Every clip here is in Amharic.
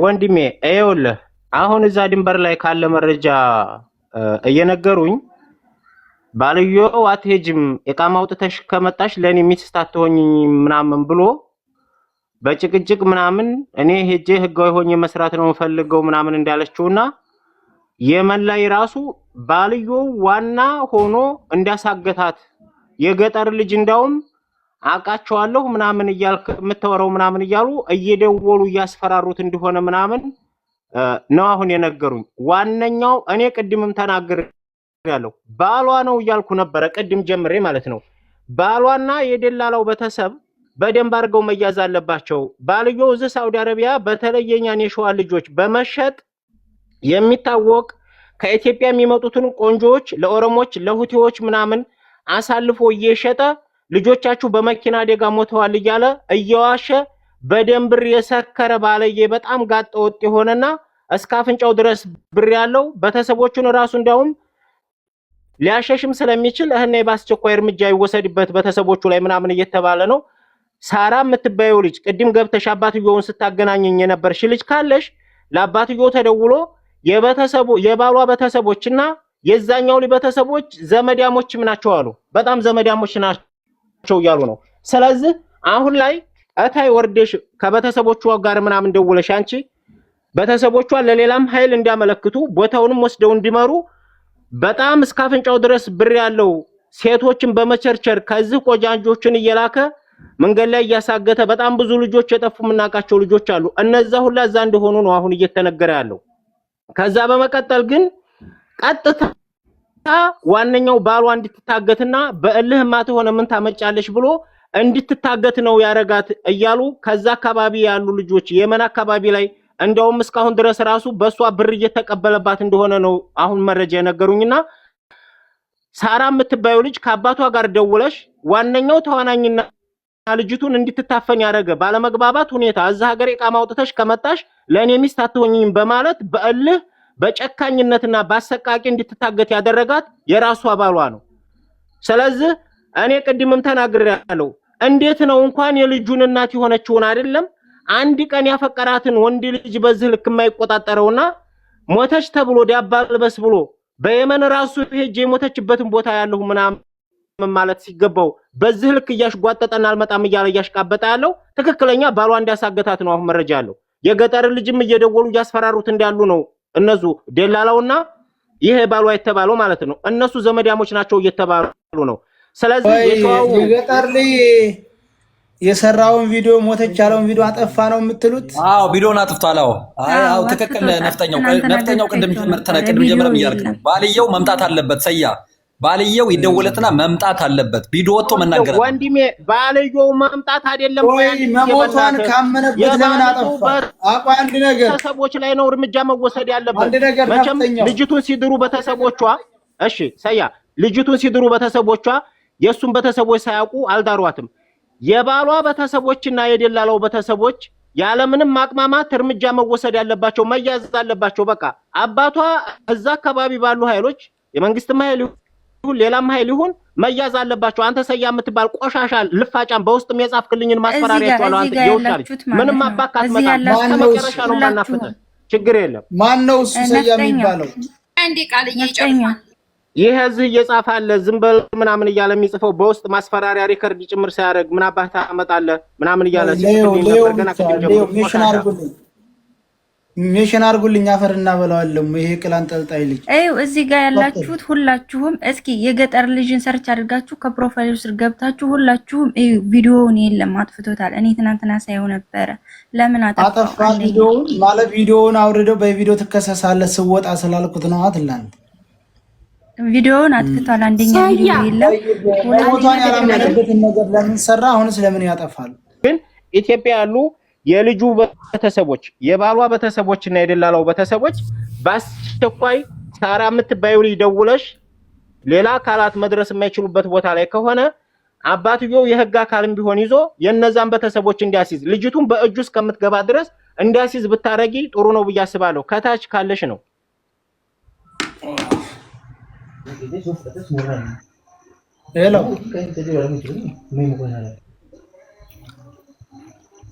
ወንድሜ ይኸውልህ አሁን እዛ ድንበር ላይ ካለ መረጃ እየነገሩኝ ባልየው አትሄጂም ኢቃማ አውጥተሽ ከመጣሽ ለኔ ሚስት አትሆኚኝ ምናምን ብሎ በጭቅጭቅ ምናምን እኔ ሄጄ ህጋዊ ሆኜ መስራት ነው ፈልገው ምናምን እንዳለችውና የመን ላይ ራሱ ባልየው ዋና ሆኖ እንዳሳገታት የገጠር ልጅ እንዳውም አቃቸዋለሁ ምናምን እያልክ የምትወራው ምናምን እያሉ እየደወሉ እያስፈራሩት እንደሆነ ምናምን ነው አሁን የነገሩኝ። ዋነኛው እኔ ቅድምም ተናግሬያለሁ ባሏ ነው እያልኩ ነበር ቅድም ጀምሬ ማለት ነው። ባሏና የደላላው ቤተሰብ በደንብ አድርገው መያዝ አለባቸው። ባልየው እዚህ ሳውዲ አረቢያ በተለየኛን የሸዋ ልጆች በመሸጥ የሚታወቅ ከኢትዮጵያ የሚመጡትን ቆንጆዎች ለኦሮሞች ለሁቲዎች ምናምን አሳልፎ እየሸጠ ልጆቻችሁ በመኪና አደጋ ሞተዋል እያለ እየዋሸ በደንብ ብር የሰከረ ባለየ በጣም ጋጠ ወጥ የሆነና እስከ አፍንጫው ድረስ ብር ያለው ቤተሰቦቹን ራሱ እንዳውም ሊያሸሽም ስለሚችል እህና በአስቸኳይ እርምጃ ይወሰድበት ቤተሰቦቹ ላይ ምናምን እየተባለ ነው። ሳራ የምትባየው ልጅ ቅድም ገብተሽ አባትየውን ስታገናኘኝ የነበርሽ ልጅ ካለሽ ለአባትየው ተደውሎ የባሏ ቤተሰቦችና የዛኛው ቤተሰቦች ዘመዳሞችም ናቸው አሉ። በጣም ዘመዳሞች ናቸው ያሉ ነው። ስለዚህ አሁን ላይ እታይ ወርደሽ ከቤተሰቦቿ ጋር ምናምን ደውለሽ አንቺ ቤተሰቦቿ ለሌላም ኃይል እንዲያመለክቱ ቦታውንም ወስደው እንዲመሩ በጣም እስከ አፍንጫው ድረስ ብር ያለው ሴቶችን በመቸርቸር ከዚህ ቆጃንጆችን እየላከ መንገድ ላይ ያሳገተ በጣም ብዙ ልጆች የጠፉ ምናቃቸው ልጆች አሉ። እነዛ ሁላ እዛ እንደሆኑ ነው አሁን እየተነገረ ያለው። ከዛ በመቀጠል ግን ቀጥታ ዋነኛው ባሏ እንድትታገትና በእልህ ማተሆነ ምን ታመጫለሽ ብሎ እንድትታገት ነው ያረጋት እያሉ ከዛ አካባቢ ያሉ ልጆች የመን አካባቢ ላይ እንደውም እስካሁን ድረስ ራሱ በሷ ብር እየተቀበለባት እንደሆነ ነው አሁን መረጃ የነገሩኝና ሳራ የምትባየው ልጅ ከአባቷ ጋር ደውለሽ ዋነኛው ተዋናኝና ልጅቱን እንድትታፈን ያረገ ባለመግባባት ሁኔታ እዛ ሀገር ኢቃማ አውጥተሽ ከመጣሽ ለኔ ሚስት አትሆኚም በማለት በእልህ በጨካኝነትና ባሰቃቂ እንድትታገት ያደረጋት የራሷ ባሏ ነው። ስለዚህ እኔ ቅድምም ተናግሬያለሁ። እንዴት ነው እንኳን የልጁን እናት የሆነችውን አይደለም አንድ ቀን ያፈቀራትን ወንድ ልጅ በዚህ ልክ የማይቆጣጠረውና ሞተች ተብሎ ዲያባልበስ ብሎ በየመን ራሱ ሄጄ የሞተችበትን ቦታ ያለው ምናምን ማለት ሲገባው በዚህ ልክ እያሽጓጠጠና አልመጣም እያለ እያሽቃበጣ ያለው ትክክለኛ ባሏ እንዲያሳገታት ነው አሁን መረጃ ያለው። የገጠር ልጅም እየደወሉ እያስፈራሩት እንዳሉ ነው እነሱ ደላላውና ይሄ ባሏ የተባለው ማለት ነው። እነሱ ዘመዳሞች ናቸው እየተባሉ ነው። ስለዚህ የገጠር ልጅ የሰራውን ቪዲዮ ሞተች ያለውን ቪዲዮ አጠፋ ነው የምትሉት? አዎ ቪዲዮን አጥፍቷል። አዎ ትክክል። ነፍጠኛው ቅድም ጀምረም እያልክ ነው። ባልየው መምጣት አለበት። ሰያ ባልየው ይደውለትና መምጣት አለበት። ቪዲዮ ወጥቶ መናገር ወንድሜ ባልየው መምጣት አይደለም ወይ መሞቷን ካመነበት ለምን አጠፋ? አቋ አንድ ነገር ቤተሰቦች ላይ ነው እርምጃ መወሰድ ያለበት። አንድ ነገር መቼም ልጅቱን ሲድሩ ቤተሰቦቿ እሺ ሰያ ልጅቱን ሲድሩ ቤተሰቦቿ የሱን ቤተሰቦች ሳያውቁ አልዳሯትም። የባሏ ቤተሰቦችና የደላላው ቤተሰቦች ያለምንም ማቅማማት እርምጃ መወሰድ ያለባቸው መያዝ አለባቸው። በቃ አባቷ እዛ አካባቢ ባሉ ኃይሎች የመንግስትም ኃይል ይሁን ሌላም ኃይል ይሁን መያዝ አለባቸው። አንተ ሰያ የምትባል ቆሻሻ ልፋጫም በውስጥም የጻፍክልኝን ማስፈራሪያቸው አለው። አንተ ይወጣል ምንም አባካት መጣ መጨረሻ ነው ማናፈተ ችግር የለም። ማን ነው እሱ ሰያ የሚባለው? አንዴ ቃል እየጨመረ ይሄ እዚህ እየጻፈ አለ ዝም በል ምናምን እያለ የሚጽፈው በውስጥ ማስፈራሪያ ሪከርድ ጭምር ሲያደርግ ምን አባታ አመጣለህ ምናምን እያለ ሚሽን አርጉልኝ አፈርና በላዋለም። ይሄ ቅላን ጠልጣይ ልጅ እዚህ ጋር ያላችሁት ሁላችሁም እስኪ የገጠር ልጅን ሰርች አድርጋችሁ ከፕሮፋይሉ ስር ገብታችሁ ሁላችሁም ቪዲዮውን የለም አጥፍቶታል። እኔ ትናንትና ሳይው ነበረ። ለምን አጠፋ ቪዲዮውን? ማለት ቪዲዮውን አውርደው በቪዲዮ ትከሰሳለህ ስወጣ ስላልኩት ነው አትላንት ቪዲዮውን አጥፍቷል። አንደኛ ቪዲዮ የለም ሞቷን ያላመነበትን ነገር ለምን ሰራ? አሁንስ ለምን ያጠፋል? ግን ኢትዮጵያ ያሉ የልጁ ቤተሰቦች የባሏ ቤተሰቦችና የደላላው ቤተሰቦች በአስቸኳይ ሳራ የምትባየው ልጅ ደውለሽ ሌላ አካላት መድረስ የማይችሉበት ቦታ ላይ ከሆነ አባትየው የህግ አካልም ቢሆን ይዞ የነዛን ቤተሰቦች እንዲያስይዝ ልጅቱን በእጁ እስከምትገባ ድረስ እንዲያስይዝ ብታረጊ ጥሩ ነው ብዬ አስባለሁ። ከታች ካለሽ ነው ሄሎ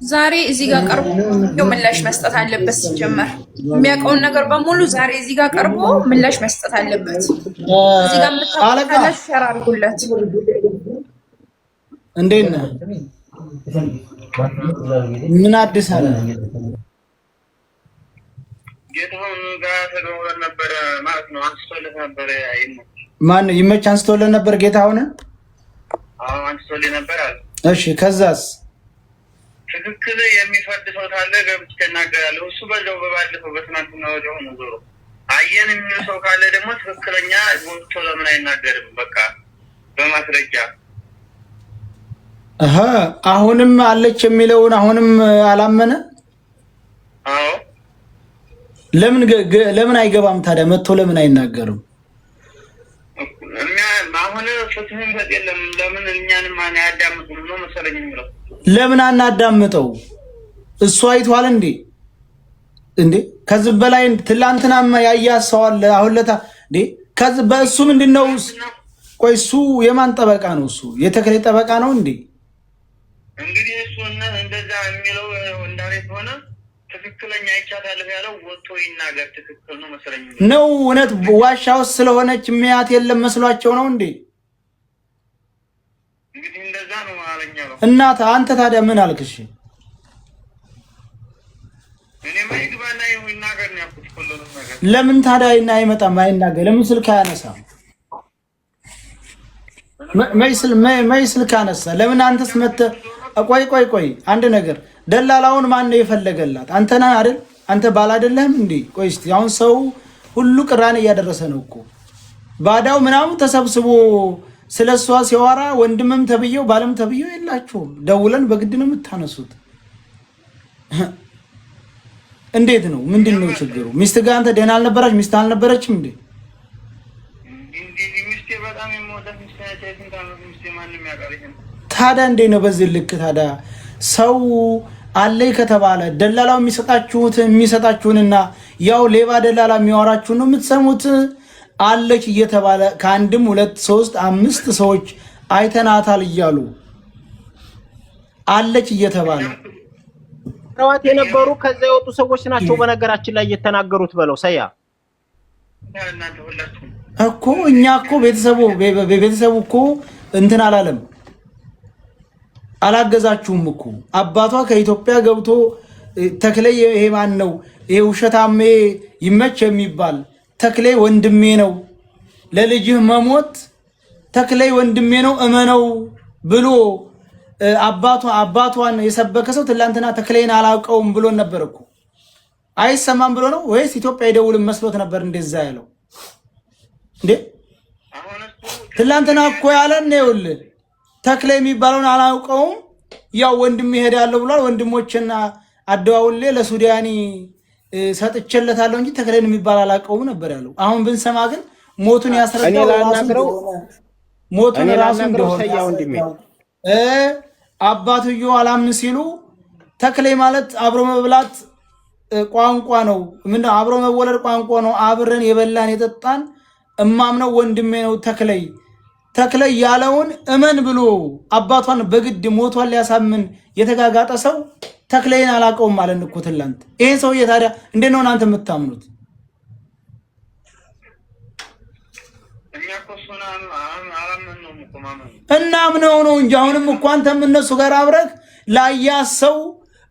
ዛሬ እዚህ ጋር ቀርቦ ምላሽ መስጠት አለበት። ሲጀመር የሚያውቀውን ነገር በሙሉ ዛሬ እዚህ ጋር ቀርቦ ምላሽ መስጠት አለበት። እዚህ ጋር ምታላሽ ሸር አድርጉለት። እንዴት ነህ? ምን አዲስ አለ? ጌታውን ጋር ተደውለን ነበር ማለት ነው። አንስቶለት ነበር። ማን ይመች አንስቶለት ነበር? ጌታውን አንስቶለት ነበር አለ። እሺ ከዛስ? ትክክል የሚፈርድ ሰው ካለ ገብቼ እናገራለሁ። እሱ በዛው በባለፈው በትናንትና ወዲያው ነው ዞሮ አየን የሚል ሰው ካለ ደግሞ ትክክለኛ ወጥቶ ለምን አይናገርም? በቃ በማስረጃ አሁንም አለች የሚለውን አሁንም አላመነ። አዎ ለምን አይገባም ታዲያ? መጥቶ ለምን አይናገርም? አሁን ፍትህም የለም። ለምን እኛንም ማን ያዳምጡን ነው መሰለኝ የሚለው። ለምን አናዳምጠው? እሱ አይቷል እንዴ ከዚህ በላይ ትላንትናማ ያያሰዋል። አሁን ለታ እንዴ ከዚህ በእሱ ምንድነው? ቆይ እሱ የማን ጠበቃ ነው? እሱ የተክሌ ጠበቃ ነው እንዴ? እንግዲህ እሱ እንደዛ የሚለው እንዳሬት ሆነ ትክክለኛ አይቻታለሁ ያለው ወጥቶ ይናገር። ትክክል ነው መሰለኝ ነው። እውነት ዋሻው ስለሆነች የሚያት የለም መስሏቸው ነው እንዴ? እንግዲህ እንደዛ ነው አለኛው። እናት አንተ ታዲያ ምን አልክሽ? እኔ ማይግባና ይናገር ነው ያልኩት ሁሉንም ነገር። ለምን ታዲያ አይመጣም? አይናገር? ለምን ስልክ አያነሳም? ማይ ስልክ አነሳ? ለምን አንተስ መተህ ቆይ አንድ ነገር ደላላውን ማን ነው የፈለገላት? አንተ ነህ አይደል? አንተ ባል አይደለህም እንዴ? ቆይ እስቲ አሁን ሰው ሁሉ ቅራኔ እያደረሰ ነው እኮ ባዳው ምናምን ተሰብስቦ ስለሷ ሲያወራ ወንድምም ተብየው ባለም ተብየው የላችሁም። ደውለን በግድ ነው የምታነሱት። እንዴት ነው? ምንድነው ችግሩ? ሚስት ጋር አንተ ደህና አልነበረች? ሚስት አልነበረችም እንዴ? ሚስቴ በጣም የምወዳት ሚስቴ ማንም ያውቃል። ታዲያ እንዴት ነው በዚህ ልክ? ታዲያ ሰው አለይ ከተባለ ደላላው የሚሰጣችሁንና ያው ሌባ ደላላ የሚያወራችሁን ነው የምትሰሙት። አለች እየተባለ ከአንድም 2 3 5 ሰዎች አይተናታል እያሉ አለች እየተባለ ረዋት የነበሩ ከዛ የወጡ ሰዎች ናቸው። በነገራችን ላይ እየተናገሩት በለው ሰያ እኮ እኛ እኮ ቤተሰቡ እኮ እንትን አላለም፣ አላገዛችሁም እኮ። አባቷ ከኢትዮጵያ ገብቶ ተክሌ ይሄ ማን ነው? ይሄ ውሸታሜ ይመች የሚባል ተክሌ ወንድሜ ነው፣ ለልጅህ መሞት ተክሌ ወንድሜ ነው እመነው ብሎ አባቷን የሰበከ ሰው ትላንትና ተክሌን አላውቀውም ብሎ ነበር እኮ። አይሰማም ብሎ ነው ወይስ ኢትዮጵያ ይደውልም መስሎት ነበር እንደዛ ያለው እንዴ? ትላንትና እኮ ያለን ይኸውልህ ተክሌ የሚባለውን አላውቀውም፣ ያው ወንድሜ ይሄዳለሁ ብሏል። ወንድሞችና አደዋውሌ ለሱዳኒ ሰጥቼለታለሁ እንጂ ተክሌን የሚባል አላውቀውም ነበር ያለው። አሁን ብንሰማ ግን ሞቱን ያስረዳው ሞቱን ራሱ እንደሆነ አባትዮ አላምን ሲሉ ተክሌ ማለት አብሮ መብላት ቋንቋ ነው። ምንድነው አብሮ መወለድ ቋንቋ ነው። አብረን የበላን የጠጣን እማምነው ወንድሜ ነው ተክሌ ያለውን እመን ብሎ አባቷን በግድ ሞቷን ሊያሳምን የተጋጋጠ ሰው ተክሌን አላውቀውም ማለት እኮ ትላንት። ይሄ ሰውዬ ታዲያ እንዴት ነው እናንተ የምታምኑት? እናምነው ነው እንጂ አሁንም እኮ አንተም እነሱ ጋር አብረህ ላያሰው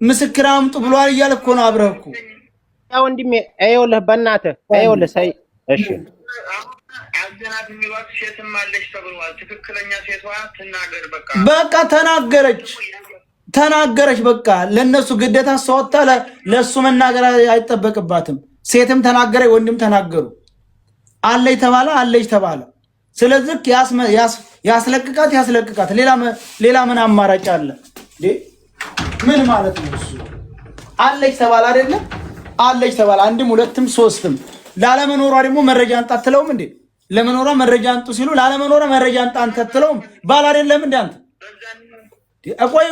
ምስክር አምጡ ብሏል እያልክ እኮ ነው አብረህ እኮ። ያው ወንድሜ አይወለህ በእናትህ አይወለህ ሳይ እሺ አዘናት የሚሏት ሴትም አለች ተብሏል። ትክክለኛ ሴቷ ትናገር። በቃ ተናገረች። በቃ ለነሱ ግዴታ ሰውታ ለሱ መናገር አይጠበቅባትም። ሴትም ተናገረ፣ ወንድም ተናገሩ። አለች ተባለ። ስለዚህ ያስለቅቃት። ሌላ ምን አማራጭ አለ? ምን ማለት ነው እሱ? አለች ተባለ አይደለም? አለች ተባለ አንድም 2ም 3ም። ላለመኖሯ ደግሞ መረጃ አንጣ አትለውም እንዴ? ለመኖሯ መረጃ አንጡ ሲሉ ላለመኖሯ መረጃ አንጣ አትለውም? ባል አይደለም እንዴ አንተ?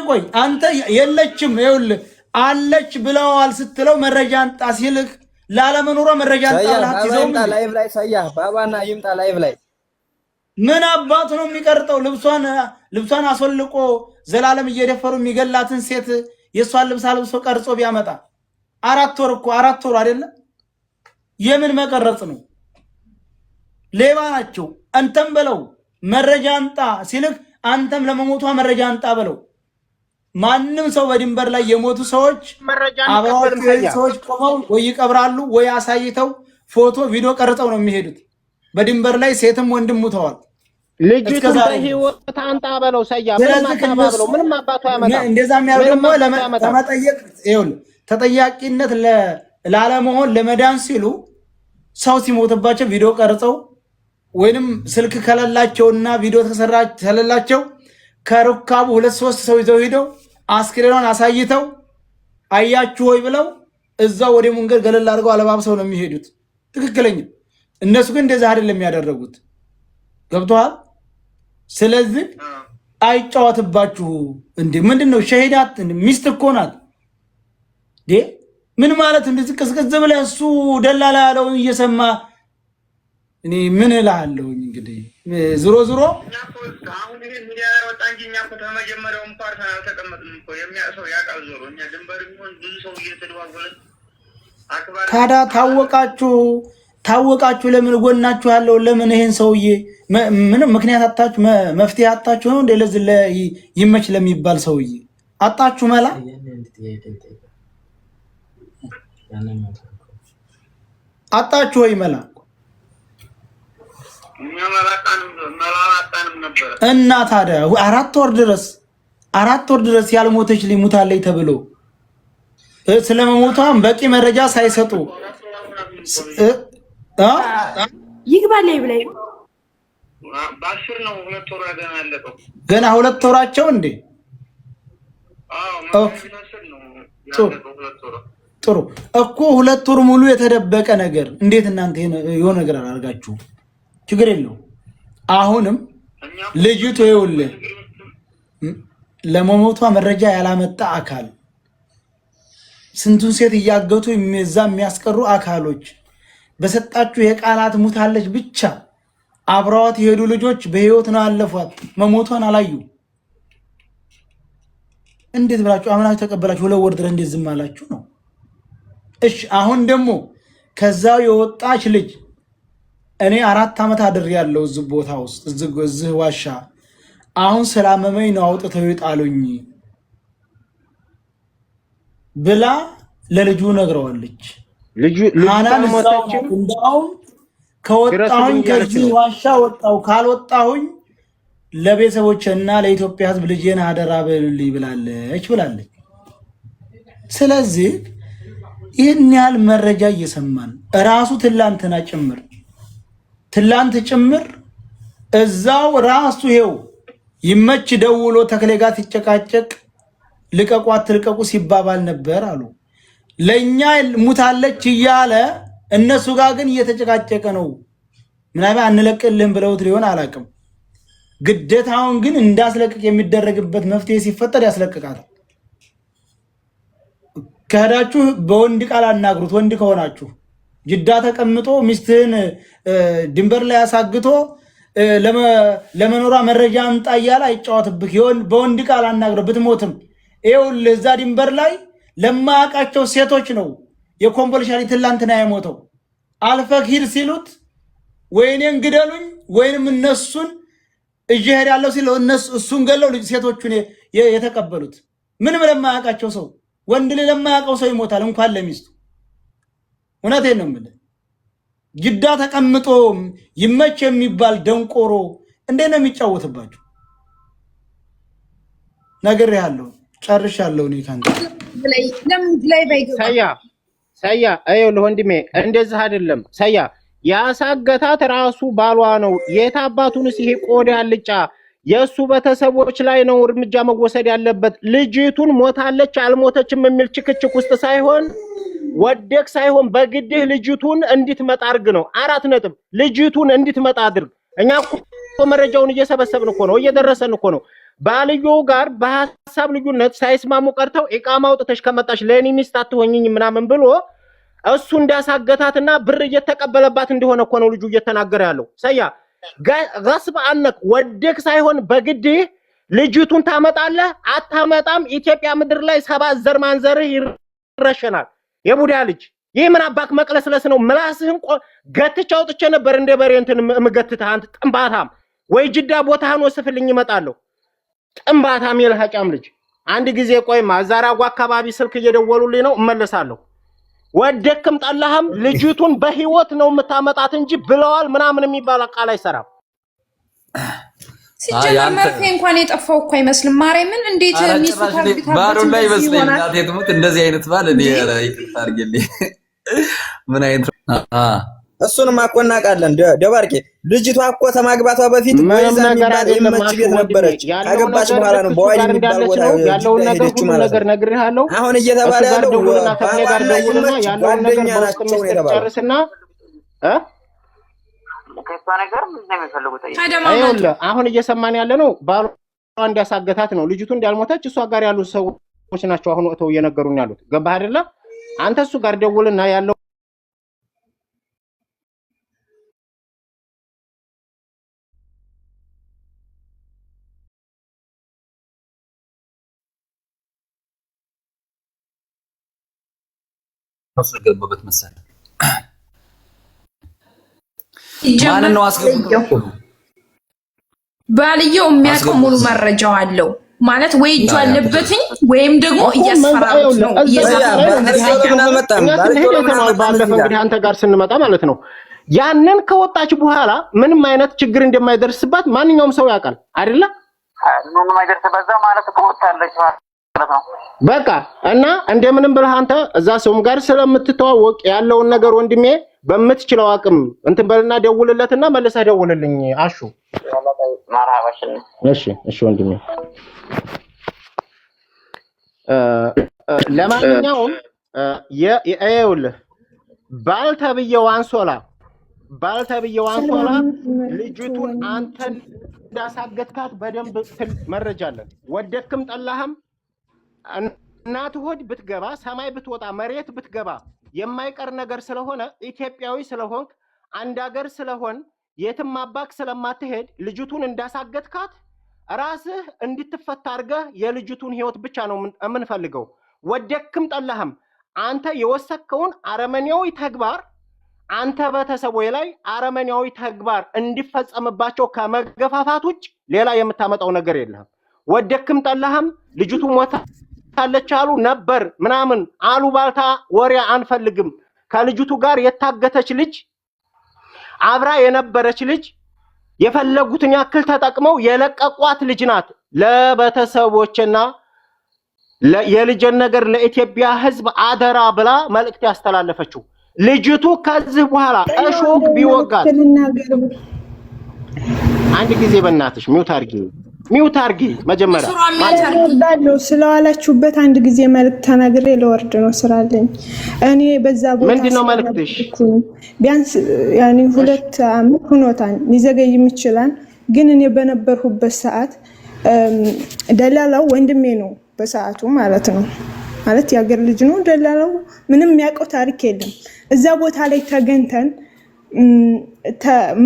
ቆይ አንተ የለችም ይኸውልህ አለች ብለዋል ስትለው መረጃ አንጣ ሲልክ ላለመኖሯ መረጃ አንጣ አትይዘውም? ላይቭ ላይ ሳያ ባባና ይምጣ ላይቭ ላይ ምን አባቱ ነው የሚቀርጠው? ልብሷን አስወልቆ ዘላለም እየደፈሩ የሚገላትን ሴት የሷን ልብስ አልብሶ ቀርጾ ቢያመጣ 4 ወር እኮ 4 ወር አይደለ? የምን መቀረጽ ነው? ሌባ ናቸው። አንተም በለው መረጃ አንጣ ሲልክ አንተም ለመሞቷ መረጃ አንጣ በለው። ማንም ሰው በድንበር ላይ የሞቱ ሰዎች አብረዋቸው ሰዎች ቆመው ወይ ይቀብራሉ ወይ አሳይተው ፎቶ ቪዲዮ ቀርጸው ነው የሚሄዱት። በድንበር ላይ ሴትም ወንድም ሙተዋል። ልጅቱን በህይወት አንጣ በለው ሰያ ምንም አባቱ ያመጣ እንደዛ የሚያደርገው ለመጠየቅ ይኸውልህ ተጠያቂነት ላለመሆን ለመዳን ሲሉ ሰው ሲሞትባቸው ቪዲዮ ቀርጸው ወይንም ስልክ ከሌላቸውና ቪዲዮ ተሰራጨላቸው ከሩካቡ 2-3 ሰው ይዘው ሄደው አስክሬኗን አሳይተው አያችሁ ወይ ብለው እዛው ወደ መንገድ ገለል አድርገው አለባብሰው ነው የሚሄዱት። ትክክለኛ እነሱ ግን እንደዛ አይደለም ያደረጉት። ገብቷል? ስለዚህ አይጫወትባችሁ እንዴ! ምንድነው ሸሂዳት ሚስት እኮ ናት ዴ ምን ማለት እንደዚህ ቅዝቅዝ ብለህ እሱ ደላላ ያለውን እየሰማ እኔ ምን እላለሁ እንግዲህ ዝሮ አሁን ይሄ ሚዲያ ወጣ እንጂ እኛ እኮ ተመጀመሪያውም ፓርሰናል ተቀመጥን እኮ የሚያሰው ያቃል ዞሮ እኛ ድንበር ቢሆን ብዙ ሰው እየተደዋወለ አክባር ካዳ ታወቃችሁ ለምን ጎናችሁ ያለው ለምን ይሄን ሰውዬ ምንም ምክንያት አጣችሁ መፍትሄ አጣችሁ ነው እንደ ለዚህ ይመች ለሚባል ሰውዬ አጣችሁ መላ አጣችሁ ወይ መላ እና ታዲያ 4 ወር ድረስ ያልሞተች ሊሙታለች ተብሎ ስለመሞቷም በቂ መረጃ ሳይሰጡ ይግባልኝ ብላይ በ10 ነው 2 ወር ገና ያለቀው ገና 2 ወራቸው እንዴ? ጥሩ እኮ 2 ወር ሙሉ የተደበቀ ነገር እንዴት እናንተ የሆነ ነገር አላርጋችሁ? ችግር የለውም። አሁንም ልጅቱ ይኸውልህ ለመሞቷ መረጃ ያላመጣ አካል ስንቱን ሴት እያገቱ የሚያስቀሩ አካሎች በሰጣችሁ የቃላት ሙታለች ብቻ አብረዋት የሄዱ ልጆች በህይወት ነው ያለፏት። መሞቷን አላዩ። እንዴት ብላችሁ አምናችሁ ተቀበላችሁ? 2 ወር ድረስ እንዴት ዝም አላችሁ ነው? እሺ አሁን ደግሞ ከዛው የወጣች ልጅ እኔ 4 ዓመት አድሬያለሁ እዚህ ቦታ ውስጥ እዚህ ዋሻ አሁን ስላመመኝ ነው አውጥተው ይጣሉኝ ብላ ለልጁ ነግረዋለች። ልጁ ሞተችም እንዳውም ከወጣሁኝ ከዚህ ዋሻ ወጣሁ ካልወጣሁኝ ለቤተሰቦችና ለኢትዮጵያ ሕዝብ ልጄን አደራ በልልኝ ብላለች። ስለዚህ ይህን ያህል መረጃ እየሰማን ራሱ ትላንት ጭምር እዛው ራሱ ይሄው ይመች ደውሎ ተክሌ ጋር ሲጨቃጨቅ ልቀቋት ልቀቁ ሲባባል ነበር አሉ። ለኛ ሙታለች እያለ እነሱ ጋር ግን እየተጨቃጨቀ ነው። ምናምን አንለቅልህም ብለውት ሊሆን አላውቅም። ግዴታውን ግን እንዳስለቅቅ የሚደረግበት መፍትሄ ሲፈጠር ያስለቅቃታል። ከሄዳችሁ በወንድ ቃል አናግሩት። ወንድ ከሆናችሁ ጅዳ ተቀምጦ ሚስትህን ድንበር ላይ አሳግቶ ለመኖሯ መረጃ አምጣ እያለ አይጫወትብህ። በወንድ ቃል አናግረው ብትሞትም ይኸውልህ እዛ ድንበር ላይ ለማያውቃቸው ሴቶች ነው የኮምቦልቻ ልጅ ትላንትና የሞተው። አልፈህ ሂድ ሲሉት ወይኔን ግደሉኝ ወይንም እነሱን እሄዳለሁ ሲለው እሱን ገለው ሴቶቹን የተቀበሉት። ምንም ለማያውቃቸው ሰው ወንድ ልጅ ለማያውቀው ሰው ይሞታል እንኳን ለሚስቱ። እውነቴን ነው የምልህ። ጅዳ ተቀምጦ ይመች የሚባል ደንቆሮ እንዴት ነው የሚጫወትባችሁ? ነግሬሃለሁ፣ ጨርሻለሁ። እኔ ካንተ ሰያ አይው ወንድሜ እንደዚህ አይደለም። ሰያ ያሳገታት ራሱ ባሏ ነው። የት አባቱንስ ይሄ ቆዳ አልጫ የሱ ቤተሰቦች ላይ ነው እርምጃ መወሰድ ያለበት። ልጅቱን ሞታለች አልሞተችም የሚል ችክችክ ውስጥ ሳይሆን ወደክ ሳይሆን በግድህ ልጅቱን እንድትመጣ አድርግ ነው። 4 ነጥብ ልጅቱን እንድትመጣ አድርግ። እኛ እኮ መረጃውን እየሰበሰብን እኮ ነው፣ እየደረሰን እኮ ነው። ባልየው ጋር በሐሳብ ልዩነት ሳይስማሙ ቀርተው ኢቃማ አውጥተሽ ከመጣሽ ለኔ ሚስት አትሆኝኝ ምናምን ብሎ እሱ እንዳሳገታትና ብር እየተቀበለባት እንደሆነ እኮ ነው ልጁ እየተናገረ ያለው። ሰያ ጋስብ አነክ ወደክ ሳይሆን በግድህ ልጅቱን ታመጣለህ አታመጣም? ኢትዮጵያ ምድር ላይ 7 ዘር ማንዘርህ ይረሸናል። የቡዳ ልጅ ይህ ምን አባክ መቅለስለስ ነው? ምላስህን ገትቼ አውጥቼ ነበር እንደ በሬ እንትን ምገትተህ አንተ ጥንባታም። ወይ ጅዳ ቦታህን ወስፍልኝ እመጣለሁ። ጥንባታም የልሃጫም ልጅ አንድ ጊዜ ቆይማ አዛራጓ አካባቢ ስልክ እየደወሉልኝ ነው እመለሳለሁ። ወደክም ጠላህም ልጅቱን በህይወት ነው የምታመጣት እንጂ ብለዋል ምናምን የሚባል ቃል አይሰራም። ሲጀመር መርፌ እንኳን የጠፋው እኮ አይመስልም። ማርያምን እንዴት ሚስታርግታ ባሩ ላይ ይመስለኝ እናቴ ትሙት እንደዚህ አይነት ባል እኔ ይቅርታ አድርግልኝ። ምን አይነት እሱንም እኮ እናውቃለን። ደባርቄ ልጅቷ እኮ ተማግባቷ በፊት ወይዛ የሚባል የመች ቤት ነበረች። ካገባች በኋላ ነው በዋይ የሚባል ቦታ ያለውን ነገር ነግሬሃለሁ። አሁን እየተባለ ያለው ደውልና ያለውን ነገር በውስጥ ጨርስና ከሷ ነገር ምን እንደሚፈልጉት አሁን እየሰማን ያለ ነው። ባሏ እንዲያሳገታት ነው። ልጅቱ እንዳልሞተች እሷ ጋር ያሉ ሰዎች ናቸው አሁን ወጥተው እየነገሩን ያሉት። ገባህ አይደለ? አንተ እሱ ጋር ደውልና ያለው አስገባበት መሰለኝ። ማን ነው አስገባው? ባልየው የሚያውቀው ሙሉ መረጃው አለው ማለት ወይ እጁ አለበትኝ ወይም ደግሞ እያስፈራሩት ነው። እንግዲህ አንተ ጋር ስንመጣ ማለት ነው ያንን ከወጣች በኋላ ምንም አይነት ችግር እንደማይደርስባት ማንኛውም ሰው ያውቃል አይደለ? ምንም አይደርስበት ማለት እኮ ወጣለች ማለት ነው። በቃ እና እንደምንም ብለህ አንተ እዛ ሰውም ጋር ስለምትተዋወቅ ያለውን ነገር ወንድሜ በምትችለው አቅም እንትን በልና ደውልለትና መልሰህ ደውልልኝ አሹ። እሺ ወንድሜ። ለማንኛውም ይኸውልህ ባልተብየው አንሶላ ልጅቱን አንተን እንዳሳገትካት በደንብ መረጃ አለን። ወደድክም ጠላህም እናት ሆድ ብትገባ ሰማይ ብትወጣ መሬት ብትገባ የማይቀር ነገር ስለሆነ ኢትዮጵያዊ ስለሆንክ አንድ ሀገር ስለሆን የትም አባክ ስለማትሄድ ልጅቱን እንዳሳገትካት ራስህ እንድትፈታ አድርገህ የልጅቱን ህይወት ብቻ ነው የምንፈልገው። ወደድክም ጠላህም አንተ የወሰከውን አረመኔያዊ ተግባር አንተ ቤተሰቦች ላይ አረመኔያዊ ተግባር እንዲፈጸምባቸው ከመገፋፋት ውጭ ሌላ የምታመጣው ነገር የለህም። ወደድክም ጠላህም ልጅቱ ሞታለች አሉ ነበር ምናምን አሉ ባልታ ወሬ አንፈልግም። ከልጅቱ ጋር የታገተች ልጅ አብራ የነበረች ልጅ የፈለጉትን ያክል ተጠቅመው የለቀቋት ልጅ ናት። ለቤተሰቦችና የልጅን ነገር ለኢትዮጵያ ህዝብ አደራ ብላ መልእክት ያስተላለፈችው ልጅቱ ከዚህ በኋላ እሾክ ቢወጋት አንድ ጊዜ በእናትሽ ሚውት አርጊ መጀመሪያ ማለትነው ስለዋላችሁበት አንድ ጊዜ መልእክት ተናግሬ ለወርድ ነው ስራለኝ። እኔ በዛ ቦታ ምንድነው መልእክትሽ? ቢያንስ ያኔ 2 ዓመት ሆኖታል ሊዘገይም ይችላል። ግን እኔ በነበርሁበት ሰዓት ደላላው ወንድሜ ነው በሰዓቱ ማለት ነው። ማለት ያገር ልጅ ነው። ደላላው ምንም የሚያውቀው ታሪክ የለም። እዛ ቦታ ላይ ተገንተን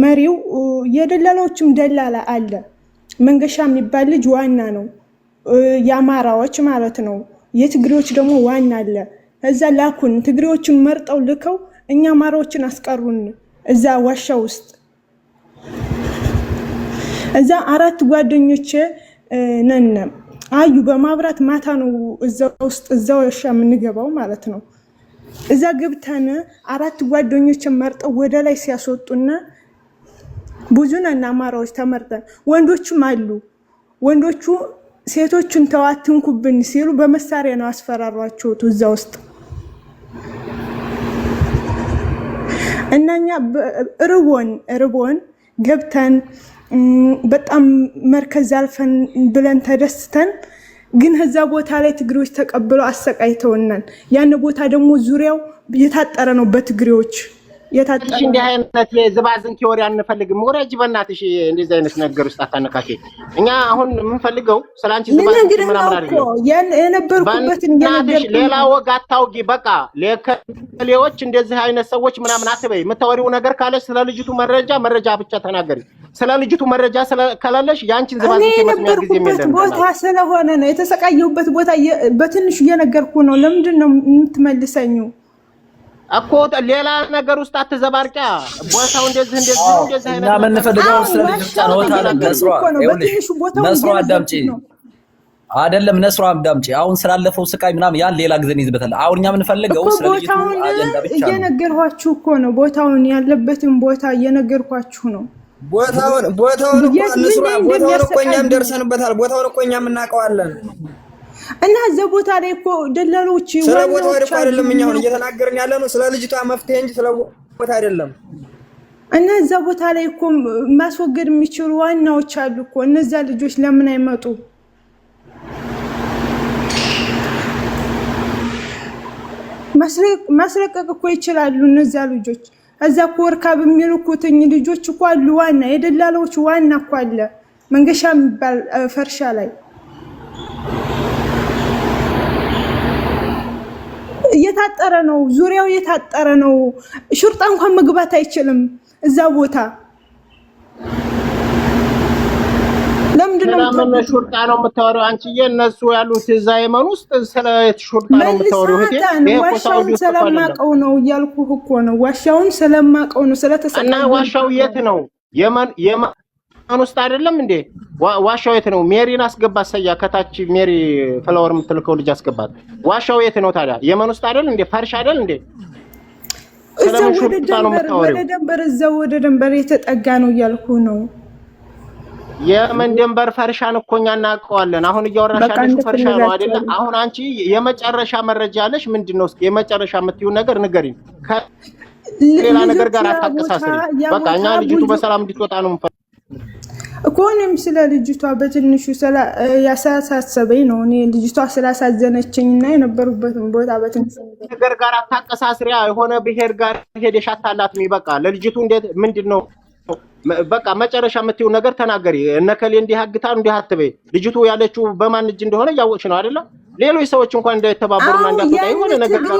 መሪው የደላላዎችም ደላላ አለ። መንገሻ የሚባል ልጅ ዋና ነው። ያማራዎች ማለት ነው። የትግሬዎች ደግሞ ዋና አለ። እዛ ላኩን ትግሬዎችን መርጠው ልከው እኛ አማራዎችን አስቀሩን እዛ ዋሻ ውስጥ። እዛ 4 ጓደኞቼ ነን አዩ በማብራት ማታ ነው እዛ ውስጥ እዛ ዋሻ የምንገባው ማለት ነው። እዛ ገብተን 4 ጓደኞችን መርጠው ወደ ላይ ሲያስወጡና ብዙ ነን አማራዎች ተመርጠን ወንዶችም አሉ። ወንዶቹ ሴቶቹን ተዋትንኩብን ሲሉ በመሳሪያ ነው አስፈራሯቸው እዛ ውስጥ። እናኛ ርቦን ገብተን በጣም መርከዝ አልፈን ብለን ተደስተን ግን እዛ ቦታ ላይ ትግሬዎች ተቀብለው አሰቃይተውናል። ያን ቦታ ደግሞ ዙሪያው የታጠረ ነው በትግሬዎች የታጠረ እንዲህ አይነት የዝባዝንኪ ወሬ አንፈልግም። ወሬጅ በእናትሽ እንደዚህ አይነት ነገር ውስጥ አታነካኪ። እኛ አሁን የምንፈልገው ስላንቺ ዝባዝንኪ ምናምን አይደለም። የነበርኩበትን የነበርኩ ሌላ ወግ አታውጊ። በቃ ለከሌዎች እንደዚህ አይነት ሰዎች ምናምን አትበይ። የምታወሪው ነገር ካለሽ ስለ ልጅቱ መረጃ ብቻ ተናገሪ። ስለ ልጅቱ መረጃ ከሌለሽ ያንቺን ዝባዝንኪ መስሚያ ጊዜ የለም። ቦታ ስለሆነ ነው የተሰቃየሁበት ቦታ በትንሹ እየነገርኩ ነው። ለምንድን ነው የምትመልሰኙ? እኮ ሌላ ነገር ውስጥ አትዘባርቂያ። ቦታው እንደዚህ አይነት እና ምን ፈልገው ስለልጅ ነው ታለ ነስሩ አዳምጪ አይደለም ነስሩ አዳምጪ። አሁን ስላለፈው ስቃይ ምናምን ያን ሌላ ጊዜ ይዝበታል። አሁን እኛ ምን ፈልገው ስለልጅ አጀንዳ ብቻ ነው። እየነገርኳችሁ እኮ ነው። ቦታውን ያለበትን ቦታ እየነገርኳችሁ ነው። ቦታውን እኮ እኛም ደርሰንበታል። ቦታውን እኮ እኛም እናውቀዋለን። እና እዛ ቦታ ላይ እኮ ደላሎች ስለ ቦታው አይደለም እኛ አሁን እየተናገርን ያለ ነው ስለ ልጅቷ መፍትሄ እንጂ ስለ ቦታ አይደለም። እና እዛ ቦታ ላይ እኮ ማስወገድ የሚችሉ ዋናዎች አሉ እኮ። እነዛ ልጆች ለምን አይመጡ? ማስለቀቅ እኮ ይችላሉ እነዛ ልጆች። እዛ እኮ ወርካብ የሚልኩትኝ ልጆች እኮ አሉ። ዋና የደላሎች ዋና እኮ አለ መንገሻ የሚባል ፈርሻ ላይ እየታጠረ ነው። ዙሪያው እየታጠረ ነው። ሹርጣ እንኳን መግባት አይችልም እዛ ቦታ። ለምንድን ነው ሹርጣ ነው የምታወሪው አንቺዬ? እነሱ ያሉት እዛ የመን ውስጥ ስለ ሹርጣ ነው የምታወሪው እህቴ። ዋሻውን ስለማቀው ነው እያልኩህ እኮ ነው። ዋሻውን ስለማቀው ነው ስለተሰቀለ። እና ዋሻው የት ነው? የመን ውስጥ አይደለም እንዴ? ዋሻው የት ነው? ሜሪን አስገባት። ሰያ ከታች ሜሪ ፍላወር የምትልከው ልጅ አስገባት። ዋሻው የት ነው ታዲያ? የመን ውስጥ አይደል እንዴ? ፈርሽ አይደል እንዴ? እዛው ወደ ደንበር የተጠጋ ነው እያልኩ ነው። የመን ደንበር ፈርሻን እኮ እኛ እናውቀዋለን። አሁን እያወራሽ ያለሽው ፈርሻ ነው አይደለ? አሁን አንቺ የመጨረሻ መረጃ አለሽ ምንድነው? እስኪ የመጨረሻ የምትይው ነገር ንገሪኝ። ከሌላ ነገር ጋር አታቀሳስሪ። በቃ እኛ ልጅቱ በሰላም እንድትወጣ ነው እኮ። እኔም ስለ ልጅቷ በትንሹ ያሳሰበኝ ነው። እኔ ልጅቷ ስላሳዘነችኝና የነበሩበትን ቦታ በትንሹ ነገር ጋር አታቀሳስሪያ። የሆነ ብሄር ጋር ሄደሽ አታላትሚ። በቃ ለልጅቱ እንዴት ምንድነው በቃ መጨረሻ የምትይው ነገር ተናገሪ። እነከሌ እንዲህ አግታሉ እንዲህ አትበይ። ልጅቱ ያለችው በማን እጅ እንደሆነ ያወቅሽ ነው አይደለ? ሌሎች ሰዎች እንኳን እንዳይተባበሩና እንዳትወጣ የሆነ ነገር ጋር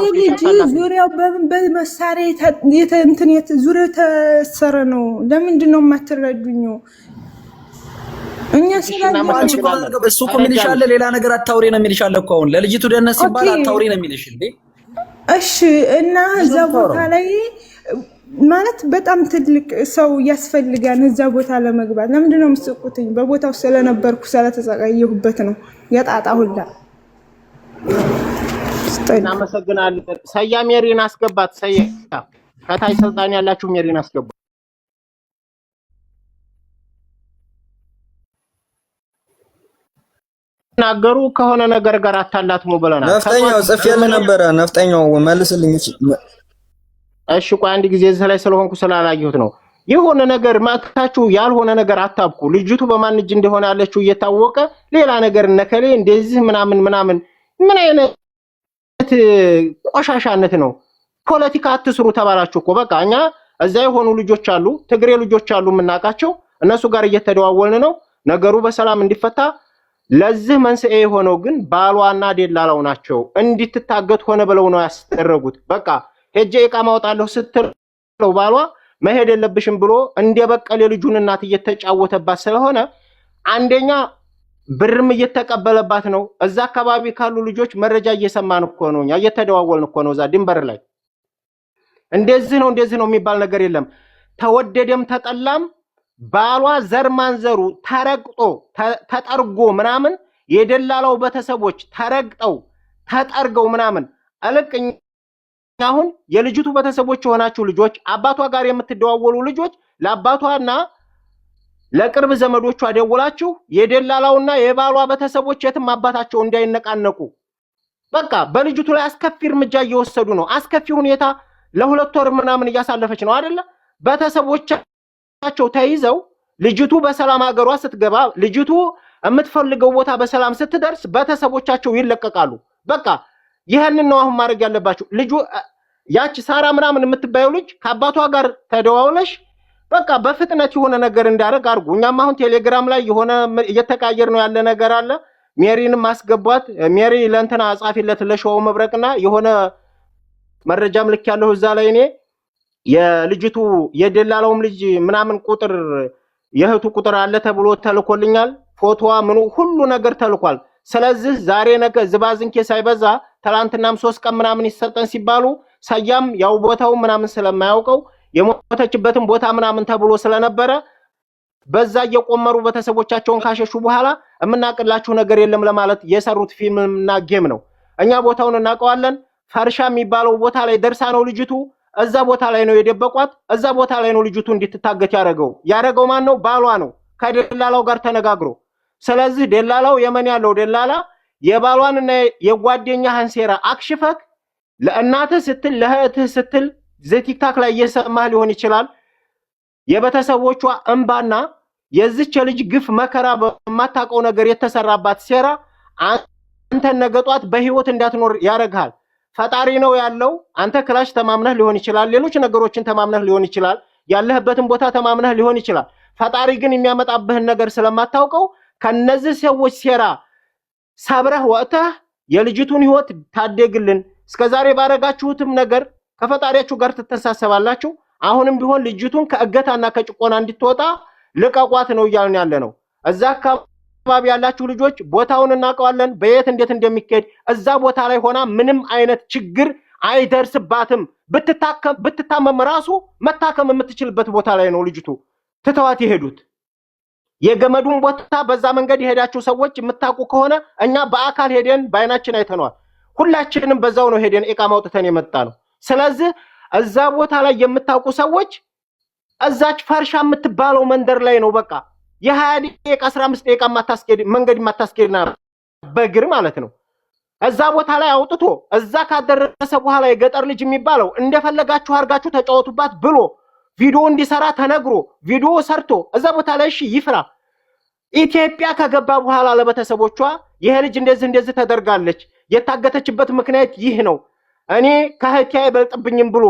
ዙሪያው በመሳሪያ ዙሪያው ተሰረ ነው። ለምንድን ነው የማትረዱኝ? እኛ እሱ እኮ ምን ይሻለ ሌላ ነገር አታውሪ ነው የሚልሻለ እኮ። አሁን ለልጅቱ ደህንነት ሲባል አታውሪ ነው የሚልሽ እንዴ? እሺ። እና እዛ ቦታ ላይ ማለት በጣም ትልቅ ሰው ያስፈልጋል እዛ ቦታ ለመግባት። ለምንድን ነው የምትስቁትኝ? በቦታው ስለነበርኩ ስለተሰቃየሁበት ነው የጣጣ ሁላ። እናመሰግናለን። ሰያ ሜሪን አስገባት። ሰያ ከታች ስልጣን ያላችሁ ሜሪን አስገባት። ናገሩ ከሆነ ነገር ጋር አታላትሙ ብለናል። ነፍጠኛው ጽፌልህ ነበረ። ነፍጠኛው መልስልኝ። እሺ ቆይ አንድ ጊዜ እዚህ ላይ ስለሆንኩ ስላላየሁት ነው። የሆነ ነገር ማታችሁ ያልሆነ ነገር አታብቁ። ልጅቱ በማን እጅ እንደሆነ ያለችው እየታወቀ ሌላ ነገር ነከሌ እንደዚህ ምናምን ምን አይነት ቆሻሻነት ነው? ፖለቲካ አትስሩ ተባላችሁ እኮ። በቃ እኛ እዛ የሆኑ ልጆች አሉ፣ ትግሬ ልጆች አሉ የምናውቃቸው። እነሱ ጋር እየተደዋወልን ነው ነገሩ በሰላም እንዲፈታ። ለዚህ መንስኤ የሆነው ግን ባሏና ደላላው ናቸው። እንድትታገት ሆነ ብለው ነው ያስደረጉት። በቃ ሄጄ እቃ ማውጣለሁ ስትለው ባሏ መሄድ የለብሽም ብሎ እንደበቀለ ልጁን እናት እየተጫወተባት ስለሆነ አንደኛ ብርም እየተቀበለባት ነው። እዛ አካባቢ ካሉ ልጆች መረጃ እየሰማን እኮ ነው፣ እኛ እየተደዋወልን እኮ ነው። እዛ ድንበር ላይ እንደዚህ ነው የሚባል ነገር የለም። ተወደደም ተጠላም ባሏ ዘር ማንዘሩ ተረግጦ ተጠርጎ ምናምን የደላላው ቤተሰቦች ተረግጠው ተጠርገው ምናምን አለቅኝ። አሁን የልጅቱ ቤተሰቦች የሆናችሁ ልጆች አባቷ ጋር የምትደዋወሉ ልጆች ለአባቷና ለቅርብ ዘመዶቿ ደውላችሁ የደላላውና የባሏ ቤተሰቦች የትም አባታቸው እንዳይነቃነቁ በቃ በልጅቱ ላይ አስከፊ እርምጃ እየወሰዱ ነው። አስከፊ ሁኔታ ለሁለት ወር ምናምን እያሳለፈች ነው አይደለ? ቤተሰቦቻቸው ተይዘው ልጅቱ በሰላም ሀገሯ ስትገባ ልጅቱ የምትፈልገው ቦታ በሰላም ስትደርስ ቤተሰቦቻቸው ይለቀቃሉ። በቃ ይሄንን ነው አሁን ማድረግ ያለባችሁ። ልጁ ያቺ ሳራ ምናምን የምትባየው ልጅ ከአባቷ ጋር ተደዋውለሽ በቃ በፍጥነት የሆነ ነገር እንዳደረግ አድርጉ። እኛም አሁን ቴሌግራም ላይ የሆነ እየተቃየር ነው ያለ ነገር አለ። ሜሪንም ማስገቧት። ሜሪ ለእንትና ጻፊለት ለሸው መብረቅና የሆነ መረጃም ልክ ያለው እዛ ላይ እኔ የልጅቱ የደላላውም ልጅ ምናምን ቁጥር የእህቱ ቁጥር አለ ተብሎ ተልኮልኛል። ፎቶዋ ምኑ ሁሉ ነገር ተልኳል። ስለዚህ ዛሬ ነገ ዝባዝንኬ ሳይበዛ ትላንትናም 3 ቀን ምናምን ይሰጠን ሲባሉ ሰያም ያው ቦታው ምናምን ስለማያውቀው የሞተችበትን ቦታ ምናምን ተብሎ ስለነበረ በዛ እየቆመሩ ቤተሰቦቻቸውን ካሸሹ በኋላ እምናቅላችሁ ነገር የለም ለማለት የሰሩት ፊልምና ጌም ነው። እኛ ቦታውን እናውቀዋለን። ፈርሻ የሚባለው ቦታ ላይ ደርሳ ነው ልጅቱ። እዛ ቦታ ላይ ነው የደበቋት። እዛ ቦታ ላይ ነው ልጅቱ እንድትታገት ያደረገው ማን ነው? ባሏ ነው ከደላላው ጋር ተነጋግሮ። ስለዚህ ደላላው የመን ያለው ደላላ የባሏንና የጓደኛህን ሴራ አክሽፈክ ለእናትህ ስትል ለእህትህ ስትል ቲክታክ ላይ እየሰማህ ሊሆን ይችላል። የቤተሰቦቿ እንባና የዚች ልጅ ግፍ መከራ በማታውቀው ነገር የተሰራባት ሴራ አንተን ነገጧት በህይወት እንዳትኖር ያረጋል። ፈጣሪ ነው ያለው። አንተ ክላሽ ተማምነህ ሊሆን ይችላል፣ ሌሎች ነገሮችን ተማምነህ ሊሆን ይችላል፣ ያለህበትን ቦታ ተማምነህ ሊሆን ይችላል። ፈጣሪ ግን የሚያመጣብህን ነገር ስለማታውቀው ከነዚህ ሰዎች ሴራ ሰብረህ ወጥተህ የልጅቱን ህይወት ታደግልን። እስከዛሬ ባረጋችሁትም ነገር ከፈጣሪያችሁ ጋር ትተሳሰባላችሁ። አሁንም ቢሆን ልጅቱን ከእገታና ከጭቆና እንድትወጣ ልቀቋት ነው እያልን ያለ ነው። እዛ አካባቢ ያላችሁ ልጆች ቦታውን እናውቀዋለን፣ በየት እንዴት እንደሚካሄድ። እዛ ቦታ ላይ ሆና ምንም አይነት ችግር አይደርስባትም። ብትታመም ራሱ መታከም የምትችልበት ቦታ ላይ ነው ልጅቱ ትተዋት የሄዱት። የገመዱን ቦታ በዛ መንገድ የሄዳችሁ ሰዎች የምታውቁ ከሆነ እኛ በአካል ሄደን በአይናችን አይተነዋል። ሁላችንም በዛው ነው ሄደን ኢቃማ አውጥተን የመጣ ነው። ስለዚህ እዛ ቦታ ላይ የምታውቁ ሰዎች እዛች ፈርሻ የምትባለው መንደር ላይ ነው በቃ የ20 ደቂቃ 15 ደቂቃ ማታስኬድ መንገድ ማታስኬድና በእግር ማለት ነው። እዛ ቦታ ላይ አውጥቶ እዛ ካደረሰ በኋላ የገጠር ልጅ የሚባለው እንደፈለጋችሁ አርጋችሁ ተጫወቱባት ብሎ ቪዲዮ እንዲሰራ ተነግሮ ቪዲዮ ሰርቶ እዛ ቦታ ላይ እሺ ይፍራ። ኢትዮጵያ ከገባ በኋላ ለቤተሰቦቿ ይሄ ልጅ እንደዚህ ተደርጋለች፣ የታገተችበት ምክንያት ይህ ነው፣ እኔ ከህቴ አይበልጥብኝም ብሎ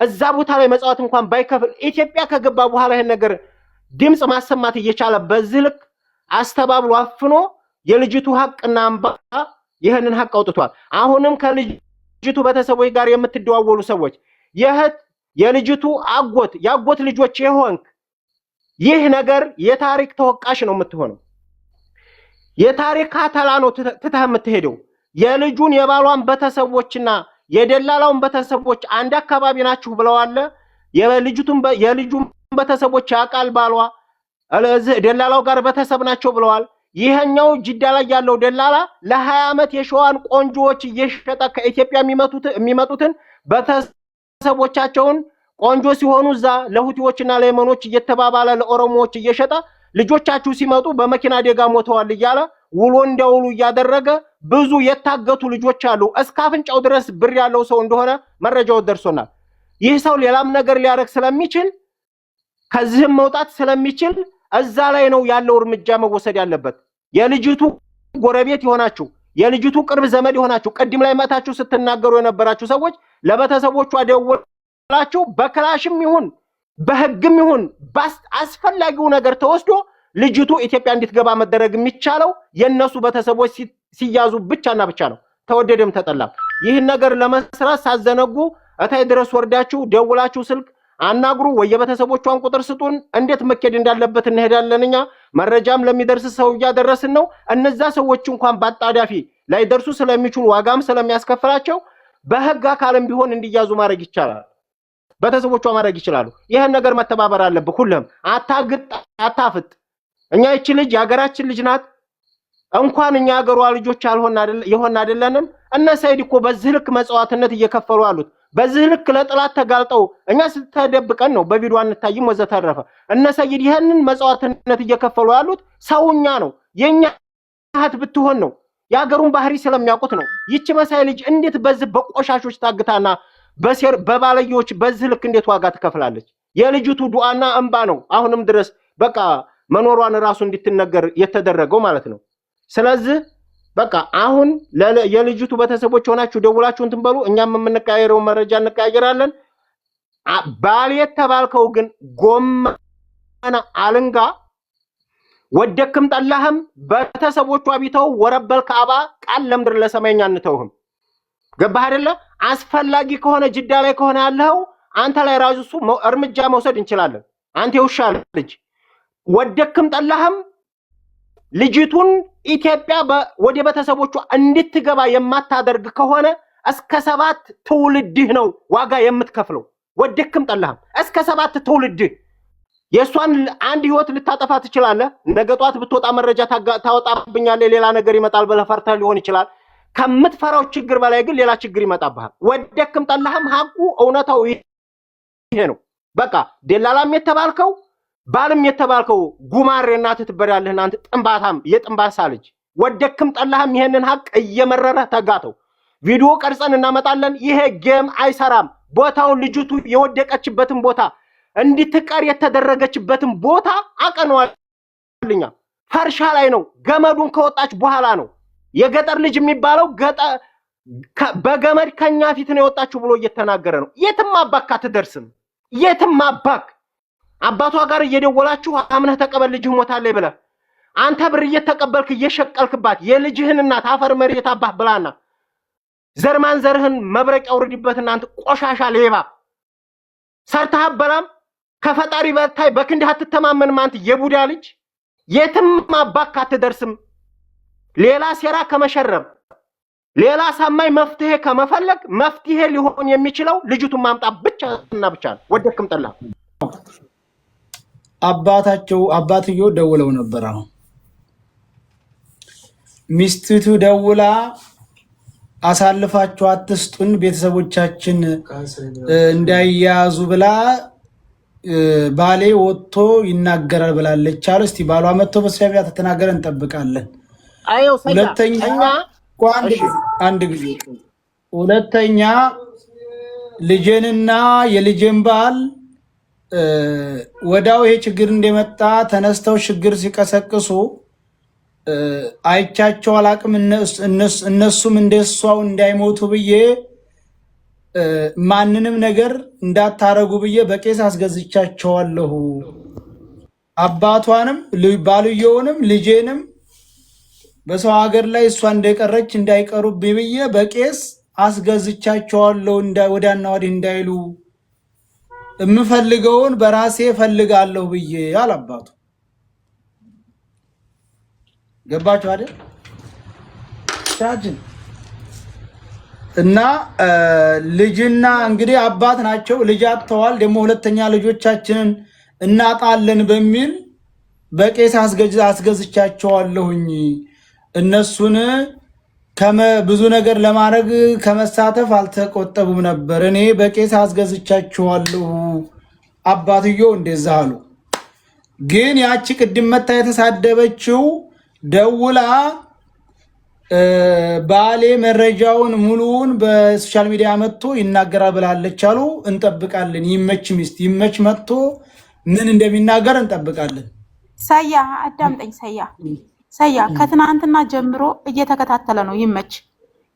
እዛ ቦታ ላይ መጻወት እንኳን ባይከፍል ኢትዮጵያ ከገባ በኋላ ይሄን ነገር ድምጽ ማሰማት እየቻለ በዚህ ልክ አስተባብሎ አፍኖ የልጅቱ ሐቅና እንባ ይሄንን ሐቅ አውጥቷል። አሁንም ከልጅቱ ቤተሰቦች ጋር የምትደዋወሉ ሰዎች የልጅቱ ያጎት ልጆች የሆንክ ይህ ነገር የታሪክ ተወቃሽ ነው የምትሆነው። የታሪክ አተላ ነው ትተህ የምትሄደው። የልጁን የባሏን ቤተሰቦችና የደላላውን ቤተሰቦች አንድ አካባቢ ናችሁ ብለዋል። የልጁን ቤተሰቦች ያቃል ባሏ ደላላው ጋር ቤተሰብ ናቸው ብለዋል። ይሄኛው ጅዳ ላይ ያለው ደላላ ለ20 ዓመት የሸዋን ቆንጆዎች እየሸጠ ከኢትዮጵያ የሚመጡትን ቤተሰቦቻቸውን ቆንጆ ሲሆኑ እዛ ለሁቲዎችና ለየመኖች እየተባባለ ለኦሮሞዎች እየሸጠ ልጆቻችሁ ሲመጡ በመኪና አደጋ ሞተዋል እያለ ውሎ እንዳውሉ እያደረገ ብዙ የታገቱ ልጆች አሉ። እስከ አፍንጫው ድረስ ብር ያለው ሰው እንደሆነ መረጃው ደርሶናል። ይህ ሰው ሌላም ነገር ሊያረግ ስለሚችል ከዚህም መውጣት ስለሚችል እዛ ላይ ነው ያለው እርምጃ መወሰድ ያለበት። የልጅቱ ጎረቤት ይሆናችሁ፣ የልጅቱ ቅርብ ዘመድ ይሆናችሁ፣ ቅድም ላይ መታችሁ ስትናገሩ የነበራችሁ ሰዎች ለቤተሰቦቿ ደውላችሁ በክላሽም ይሁን በህግም ይሁን አስፈላጊው ነገር ተወስዶ ልጅቱ ኢትዮጵያ እንድትገባ መደረግ የሚቻለው የነሱ ቤተሰቦች ሲያዙ ብቻና ብቻ ነው፣ ተወደደም ተጠላም። ይህን ነገር ለመስራት ሳዘነጉ እታይ ድረስ ወርዳችሁ ደውላችሁ ስልክ አናግሩ፣ ወየቤተሰቦቿን ቁጥር ስጡን፣ እንዴት መከድ እንዳለበት እንሄዳለን። እኛ መረጃም ለሚደርስ ሰው እያደረስን ነው። እነዛ ሰዎች እንኳን ባጣዳፊ ላይ ደርሱ ስለሚችሉ ዋጋም ስለሚያስከፍላቸው በህግ አካልም ቢሆን እንዲያዙ ማድረግ ይቻላል። ቤተሰቦቿ ማድረግ ይችላሉ። ይሄን ነገር መተባበር አለብህ። ሁሉም አታግጥ፣ አታፍጥ። እኛ እቺ ልጅ የሀገራችን ልጅ ናት። እንኳን እኛ ሀገሯ ልጆች ይሆን አይደለንም። እነ ሰይድ እኮ በዚህ ልክ መጽዋዕትነት እየከፈሉ አሉት። በዚህ ልክ ለጥላት ተጋልጠው እኛ ስተደብቀን ነው በቪዲዮ አንታይም ወዘተረፈ። እነ ሰይድ ይሄንን መጽዋዕትነት እየከፈሉ ያሉት ሰውኛ ነው። የኛ እህት ብትሆን ነው የሀገሩን ባህሪ ስለሚያውቁት ነው። ይቺ መሳይ ልጅ እንዴት በዚህ በቆሻሾች ታግታና በባለዮች በዚህ ልክ እንዴት ዋጋ ትከፍላለች? የልጅቱ ዱዓና እንባ ነው አሁንም ድረስ በቃ መኖሯን ራሱ እንድትነገር የተደረገው ማለት ነው። ስለዚህ በቃ አሁን የልጅቱ ቤተሰቦች ሆናችሁ ደውላችሁ እንትን በሉ። እኛም የምንቀያየረው መረጃ እንቀያየራለን። ባል የተባልከው ግን ጎመና አልንጋ ወደክም ጠላህም ቤተሰቦቿ ቢተው ወረበል ካባ ቃል ለምድር ለሰማይኛ እንተውህም። ገባህ አይደለ? አስፈላጊ ከሆነ ጅዳ ላይ ከሆነ ያለው አንተ ላይ ራሱ እርምጃ መውሰድ እንችላለን። አንተ የውሻ ልጅ ወደክም ጠላህም ልጅቱን ኢትዮጵያ ወደ ቤተሰቦቿ እንድትገባ የማታደርግ ከሆነ እስከ 7 ትውልድህ ነው ዋጋ የምትከፍለው። ወደክም ጠላህም እስከ 7 ትውልድህ የሷን አንድ ህይወት ልታጠፋ ትችላለህ። ነገ ጧት ብትወጣ መረጃ ታወጣብኛለህ፣ ሌላ ነገር ይመጣል ብለህ ፈርተህ ሊሆን ይችላል። ከምትፈራው ችግር በላይ ግን ሌላ ችግር ይመጣብሃል። ወደክም ጠላህም ሀቁ እውነታው ይሄ ነው። በቃ ደላላም የተባልከው ባልም የተባልከው ጉማሬ እናትህ ትበሪያለህ። እናንተ ጥንባታም የጥንባሳ ልጅ ወደክም ጠላህም ይሄንን ሀቅ እየመረረህ ተጋተው። ቪዲዮ ቀርጸን እናመጣለን። ይሄ ጌም አይሰራም። ቦታውን ልጅቱ የወደቀችበትን ቦታ እንድትቀር የተደረገችበትን ቦታ አቀነዋልኛ ፈርሻ ላይ ነው። ገመዱን ከወጣች በኋላ ነው። የገጠር ልጅ የሚባለው በገመድ ከኛ ፊት ነው የወጣችው ብሎ እየተናገረ ነው። የትም አባክ አትደርስም። የትም አባክ አባቷ ጋር እየደወላችሁ አምነህ ተቀበል ልጅህ ሞታለች ብለህ አንተ ብር እየተቀበልክ እየሸቀልክባት የልጅህን እናት አፈር መሬት አባህ ብላና ዘርማን ዘርህን መብረቅ ያውርድበትና አንተ ቆሻሻ ሌባ ሰርተህ አበላም ከፈጣሪ በታይ በክንድህ አትተማመንም። አንተ የቡዳ ልጅ የትም አባክ አትደርስም። ሌላ ሴራ ከመሸረብ ሌላ ሳማይ መፍትሄ ከመፈለግ መፍትሄ ሊሆን የሚችለው ልጅቱን ማምጣት ብቻና ብቻ ነው። ወደክም ጠላ አባትዮ ደውለው ነበር። አሁን ሚስቲቱ ደውላ አሳልፋችሁ አትስጡን ቤተሰቦቻችን እንዳይያዙ ብላ ባሌ ወጥቶ ይናገራል ብላለች አሉ። እስቲ ባሏ መጥቶ በሰቢያ ተተናገረ እንጠብቃለን። ሁለተኛ ልጄንና የልጄን ባል ወዳው ይሄ ችግር እንደመጣ ተነስተው ችግር ሲቀሰቅሱ አይቻቸው አላቅም። እነሱም እንደሷው እንዳይሞቱ ብዬ ማንንም ነገር እንዳታረጉ ብዬ በቄስ አስገዝቻቸዋለሁ። አባቷንም ባልየውንም ልጄንም በሰው ሀገር ላይ እሷ እንደቀረች እንዳይቀሩ ብዬ በቄስ አስገዝቻቸዋለሁ። ወዳና ወዲህ እንዳይሉ የምፈልገውን በራሴ ፈልጋለሁ ብዬ አላባቱ። ገባችሁ አይደል? እና ልጅና እንግዲህ አባት ናቸው። ልጅ አጥተዋል። ደግሞ ሁለተኛ ልጆቻችንን እናጣለን በሚል በቄስ አስገዝቻቸዋለሁኝ። እነሱን ብዙ ነገር ለማድረግ ከመሳተፍ አልተቆጠቡም ነበር። እኔ በቄስ አስገዝቻቸዋለሁ። አባትየው እንደዛ አሉ። ግን ያቺ ቅድም መታ የተሳደበችው ደውላ ባሌ መረጃውን ሙሉውን በሶሻል ሚዲያ መጥቶ ይናገራል ብላለች አሉ። እንጠብቃለን። ይመች ሚስት ይመች መጥቶ ምን እንደሚናገር እንጠብቃለን። ሰያ አዳምጠኝ። ሰያ ከትናንትና ጀምሮ እየተከታተለ ነው። ይመች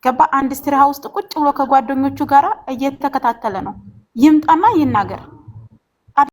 ገባ። አንድ ስትሪሃ ውስጥ ቁጭ ብሎ ከጓደኞቹ ጋር እየተከታተለ ነው። ይምጣና ይናገር።